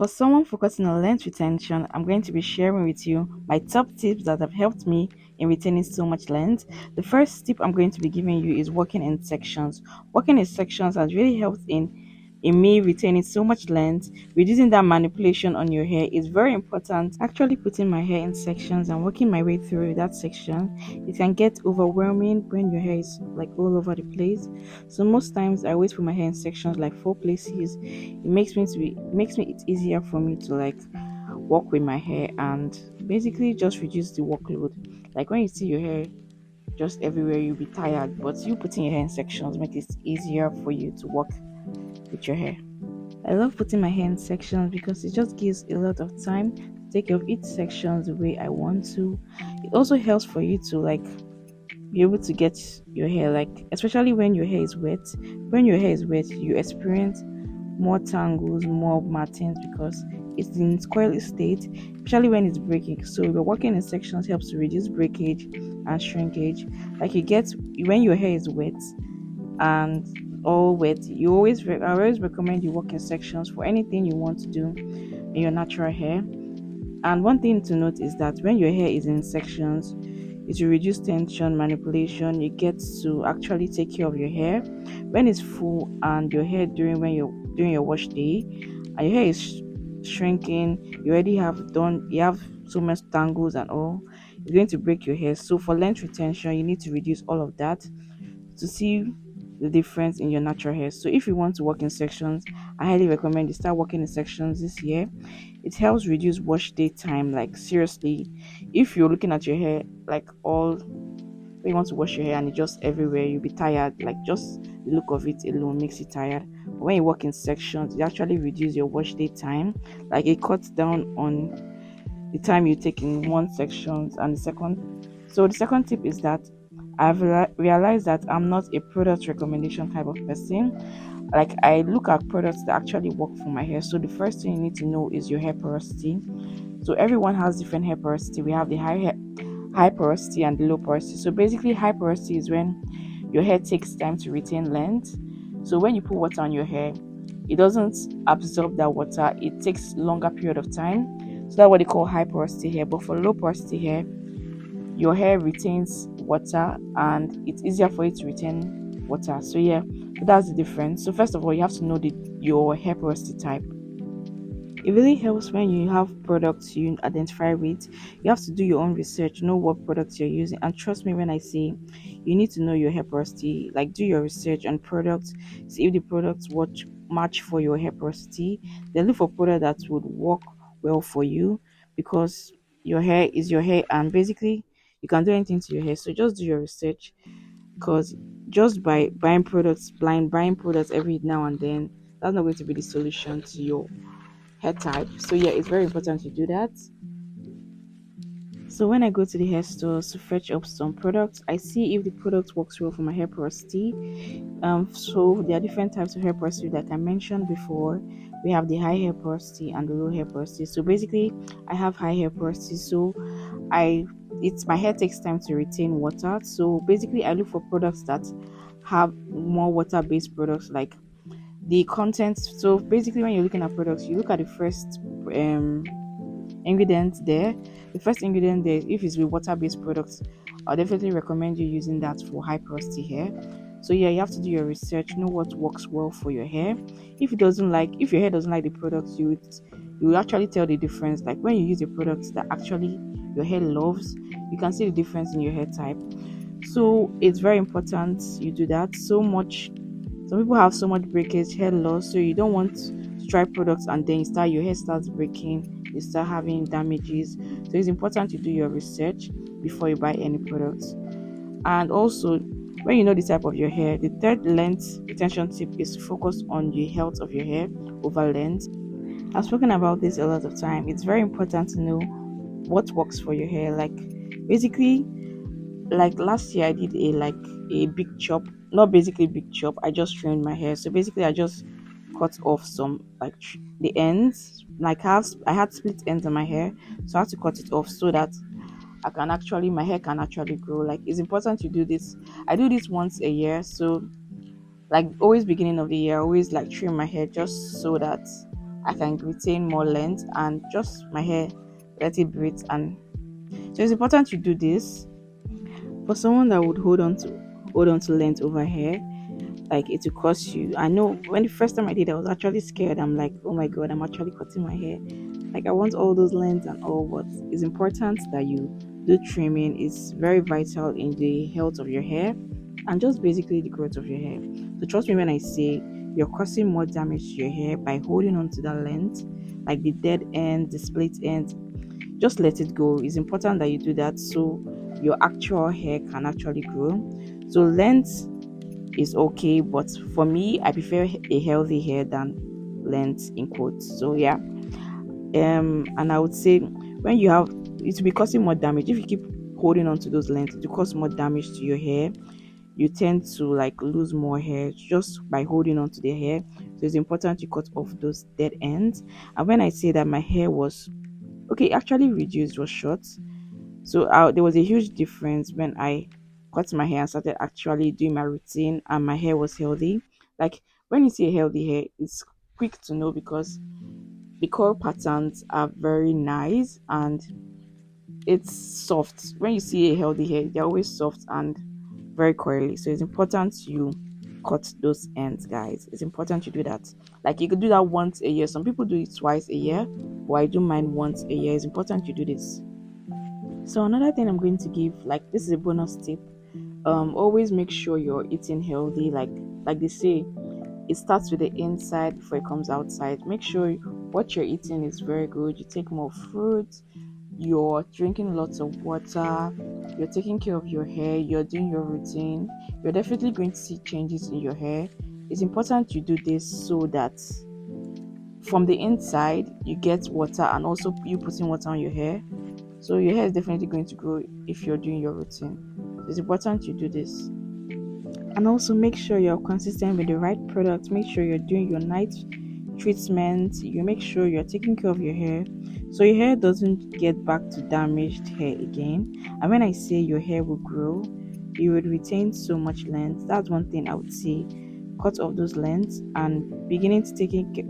For someone focusing on length retention, I'm going to be sharing with you my top tips that have helped me in retaining so much length. The first tip I'm going to be giving you is working in sections. Working in sections has really helped in me retaining so much length. Reducing that manipulation on your hair is very important. Actually putting my hair in sections and working my way through that section, it can get overwhelming when your hair is like all over the place. So most times I always put my hair in sections like four places. It makes me it's easier for me to like work with my hair and basically just reduce the workload. Like when you see your hair just everywhere, you'll be tired, but you putting your hair in sections make it easier for you to work with your hair. I love putting my hair in sections because it just gives a lot of time to take care of each section the way I want to. It also helps for you to like be able to get your hair, like especially when your hair is wet. When your hair is wet, you experience more tangles, more martins because it's in its coily state, especially when it's breaking. So the working in sections helps to reduce breakage and shrinkage. Like you get when your hair is wet and all wet, I always recommend you work in sections for anything you want to do in your natural hair. And one thing to note is that when your hair is in sections, it will reduce tension, manipulation. You get to actually take care of your hair. When it's full and your hair during your wash day, and your hair is shrinking, you have so much tangles and all. You're going to break your hair. So for length retention, you need to reduce all of that to see the difference in your natural hair. So if you want to work in sections, I highly recommend you start working in sections this year. It helps reduce wash day time. Like seriously, if you're looking at your hair like all when you want to wash your hair and it's just everywhere, you'll be tired. Like just the look of it alone makes you tired. But when you work in sections, it actually reduce your wash day time. Like it cuts down on the time you take in one section and the second. So the second tip is that realized that I'm not a product recommendation type of person. Like I look at products that actually work for my hair. So the first thing you need to know is your hair porosity. So everyone has different hair porosity. We have the high porosity and the low porosity. So basically high porosity is when your hair takes time to retain length. So when you put water on your hair, it doesn't absorb that water. It takes longer period of time. So that's what they call high porosity hair. But for low porosity hair, your hair retains water and it's easier for it to retain water. So yeah, that's the difference. So first of all, you have to know your hair porosity type. It really helps when you have products you identify with. You have to do your own research, know what products you're using. And trust me when I say you need to know your hair porosity, like do your research on products, see if the products match for your hair porosity. Then look for product that would work well for you because your hair is your hair and basically you can do anything to your hair. So just do your research because just by buying products every now and then, that's not going to be the solution to your hair type. So yeah, it's very important to do that. So when I go to the hair stores to fetch up some products, I see if the product works well for my hair porosity. So there are different types of hair porosity that I mentioned before. We have the high hair porosity and the low hair porosity. So basically, I have high hair porosity. So I it's my hair takes time to retain water. So basically, I look for products that have more water-based products like the content. So basically, when you're looking at products, you look at the first um ingredient there. The first ingredient there, if it's with water-based products, I'll definitely recommend you using that for high porosity hair. So yeah, you have to do your research, know what works well for your hair. If your hair doesn't like the products, you will actually tell the difference. Like when you use a product that actually your hair loves, you can see the difference in your hair type. So it's very important you do that. Some people have so much breakage, hair loss, so you don't want to try products and then your hair starts breaking, you start having damages. So it's important to do your research before you buy any products. And also, when you know the type of your hair, the third length retention tip is to focus on the health of your hair over length. I've spoken about this a lot of time. It's very important to know what works for your hair. Like basically, like last year I did a big chop, not basically big chop, I just trimmed my hair. So basically I just cut off some like the ends, like I had split ends on my hair, so I had to cut it off so that my hair can actually grow. Like it's important to do this. I do this once a year. So like always beginning of the year, I always like trim my hair just so that I can retain more length and just my hair let it breathe. And so it's important to do this for someone that would hold on to length over hair. Like it will cost you. I know when the first time I did, I was actually scared. I'm like, oh my god, I'm actually cutting my hair. Like I want all those lengths and all, but it's important that you do trimming. It's very vital in the health of your hair and just basically the growth of your hair. So trust me when I say you're causing more damage to your hair by holding on to that length, like the dead end, the split end. Just let it go. It's important that you do that so your actual hair can actually grow. So length is okay, but for me, I prefer a healthy hair than length in quotes. So yeah, and I would say when you have it will be causing more damage if you keep holding on to those lengths. It will cause more damage to your hair. You tend to like lose more hair just by holding on to the hair. So it's important you cut off those dead ends. And when I say that my hair was okay, actually reduced, was short. So there was a huge difference when I cut my hair and started actually doing my routine, and my hair was healthy. Like when you see a healthy hair, it's quick to know because the curl patterns are very nice and it's soft. When you see a healthy hair, they're always soft and very curly. So it's important you cut those ends, guys. It's important you do that. Like you could do that once a year. Some people do it twice a year, but I do mine once a year. It's important you do this. So another thing I'm going to give, like this is a bonus tip. Always make sure you're eating healthy. Like they say, it starts with the inside before it comes outside. Make sure what you're eating is very good. You take more fruits, you're drinking lots of water, you're taking care of your hair, you're doing your routine. You're definitely going to see changes in your hair. It's important you do this so that from the inside you get water and also you putting water on your hair. So your hair is definitely going to grow if you're doing your routine. So it's important you do this. And also make sure you're consistent with the right product. Make sure you're doing your night treatment. You make sure you're taking care of your hair so your hair doesn't get back to damaged hair again. And when I say your hair will grow, you would retain so much length. That's one thing I would say. Cut off those lengths and beginning to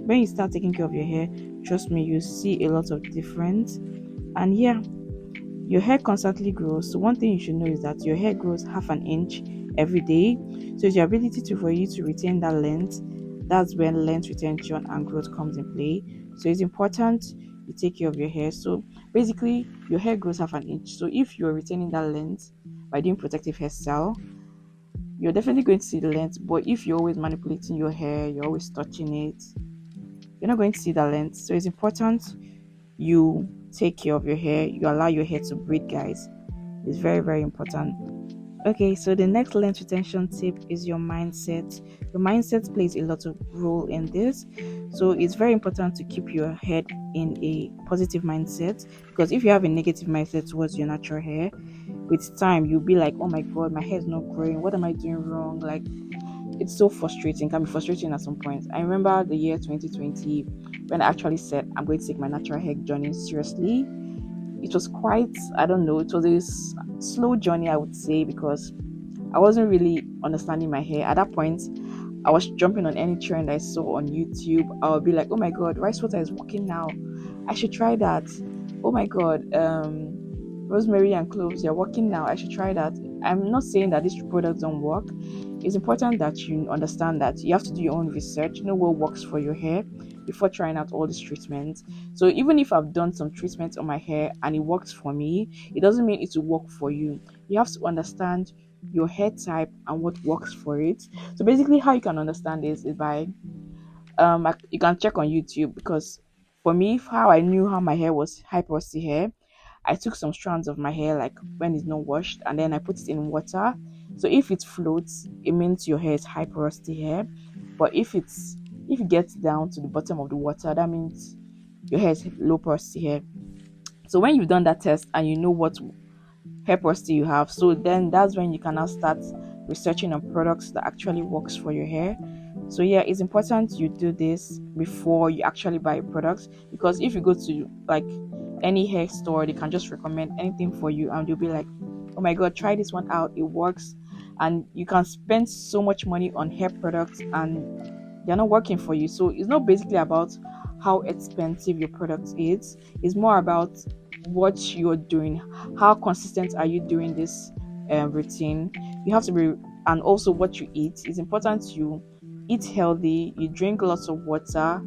when you start taking care of your hair, trust me, you see a lot of difference. And yeah, your hair constantly grows. So one thing you should know is that your hair grows half an inch every day. So it's your ability to for you to retain that length. That's when length retention and growth comes in play. So it's important you take care of your hair. So basically your hair grows half an inch. So if you're retaining that length by doing protective hairstyle, you're definitely going to see the length. But if you're always manipulating your hair, you're always touching it, you're not going to see the length. So it's important you take care of your hair, you allow your hair to breathe, guys. It's very, very important. Okay, so the next length retention tip is your mindset. Your mindset plays a lot of role in this. So it's very important to keep your head in a positive mindset, because if you have a negative mindset towards your natural hair, with time you'll be like, oh my god, my hair is not growing, what am I doing wrong? Like it's so frustrating, can be frustrating at some point. I remember the year 2020 when I actually said I'm going to take my natural hair journey seriously. It was quite, I don't know, it was a slow journey, I would say, because I wasn't really understanding my hair. At that point, I was jumping on any trend I saw on YouTube. I would be like, oh my god, rice water is working now. I should try that. Oh my god, rosemary and cloves, they're working now. I should try that. I'm not saying that these products don't work. It's important that you understand that you have to do your own research, know what works for your hair before trying out all these treatments. So even if I've done some treatments on my hair and it works for me, it doesn't mean it will work for you. You have to understand your hair type and what works for it. So basically how you can understand this is by you can check on YouTube, because for me, how I knew how my hair was high porosity hair, I took some strands of my hair, like when it's not washed, and then I put it in water. So if it floats, it means your hair is high porosity hair. But if it gets down to the bottom of the water, that means your hair is low porosity hair. So when you've done that test and you know what hair porosity you have, so then that's when you can now start researching on products that actually works for your hair. So yeah, it's important you do this before you actually buy products, because if you go to like any hair store, they can just recommend anything for you and you'll be like, oh my god, try this one out, it works. And you can spend so much money on hair products and they're not working for you. So it's not basically about how expensive your product is. It's more about what you're doing. How consistent are you doing this routine? You have to be, and also what you eat. It's important you eat healthy, you drink lots of water.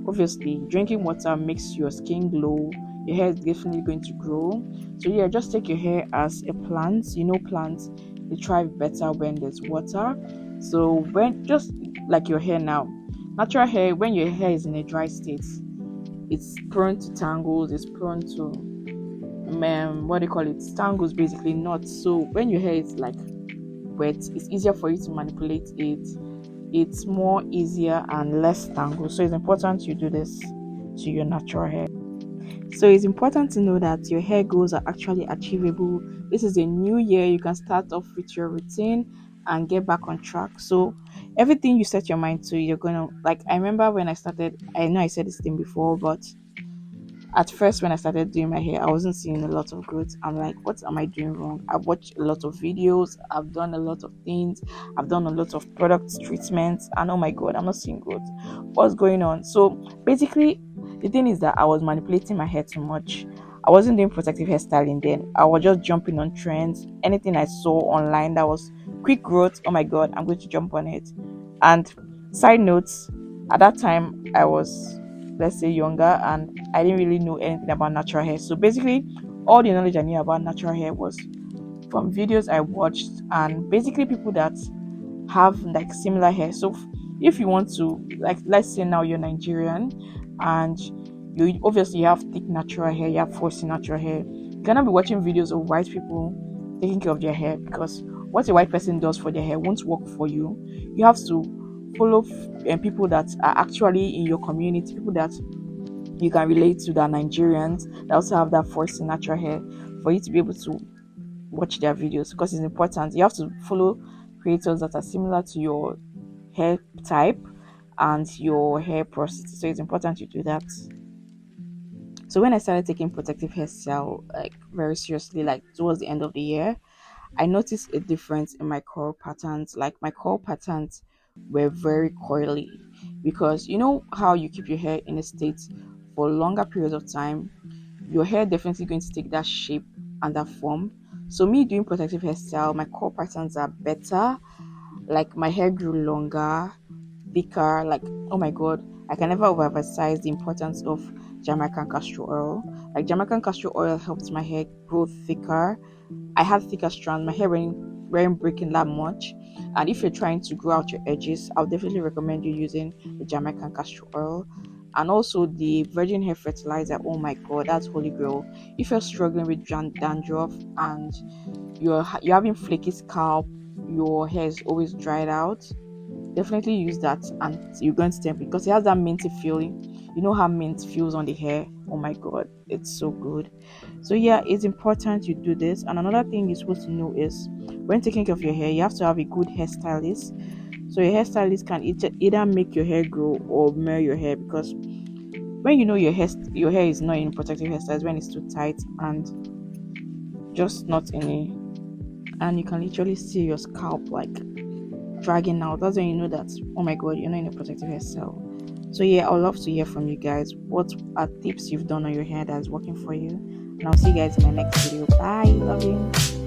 Obviously, drinking water makes your skin glow, your hair is definitely going to grow. So yeah, just take your hair as a plant. Plants, they thrive better when there's water. So when, just like your hair now, natural hair, when your hair is in a dry state, it's prone to tangles, it's prone to what do you call it, tangles, basically knots. So when your hair is like wet, it's easier for you to manipulate it. It's more easier and less tangled. So it's important you do this to your natural hair. So it's important to know that your hair goals are actually achievable. This is a new year. You can start off with your routine and get back on track. So everything you set your mind to, you're gonna, like, I remember when I started, I know I said this thing before, but at first when I started doing my hair, I wasn't seeing a lot of growth. I'm like, what am I doing wrong? I've watched a lot of videos, I've done a lot of things, I've done a lot of product treatments, and oh my god, I'm not seeing growth. What's going on? So basically, the thing is that I was manipulating my hair too much. I wasn't doing protective hairstyling then. I was just jumping on trends. Anything I saw online that was quick growth, oh my god, I'm going to jump on it. And side notes, at that time I was, let's say, younger, and I didn't really know anything about natural hair. So basically, all the knowledge I knew about natural hair was from videos I watched and basically people that have like similar hair. So if you want to, like, let's say now you're Nigerian and you obviously have thick natural hair, you have forcing natural hair, you cannot be watching videos of white people taking care of their hair, because what a white person does for their hair won't work for you. You have to follow people that are actually in your community, people that you can relate to, that are Nigerians, that also have that forcing natural hair, for you to be able to watch their videos, because it's important. You have to follow creators that are similar to your hair type and your hair process. So it's important you do that. So when I started taking protective hairstyle like very seriously, like towards the end of the year, I noticed a difference in my curl patterns. Like my curl patterns were very coily, because you know how you keep your hair in a state for longer periods of time, your hair definitely going to take that shape and that form. So me doing protective hairstyle, my curl patterns are better. Like my hair grew longer, thicker. Like, oh my god, I can never overemphasize the importance of Jamaican castor oil. Like Jamaican castor oil helps my hair grow thicker. I had thicker strands. My hair weren't breaking that much. And if you're trying to grow out your edges, I'll definitely recommend you using the Jamaican castor oil. And also the virgin hair fertilizer. Oh my god, that's holy grail. If you're struggling with dandruff and you're having flaky scalp, your hair is always dried out, definitely use that and you're going to temp, because it has that minty feeling. You know how mint feels on the hair. Oh my god, it's so good. So yeah, it's important you do this. And another thing you're supposed to know is, when taking care of your hair, you have to have a good hairstylist. So your hairstylist can either make your hair grow or mirror your hair, because when you know your hair is not in protective hairstyles, when it's too tight and just not in a, and you can literally see your scalp like dragging out, that's when you know that, oh my god, you're not in a protective hairstyle. So yeah, I'd love to hear from you guys. What are tips you've done on your hair that's working for you? And I'll see you guys in my next video. Bye, love you.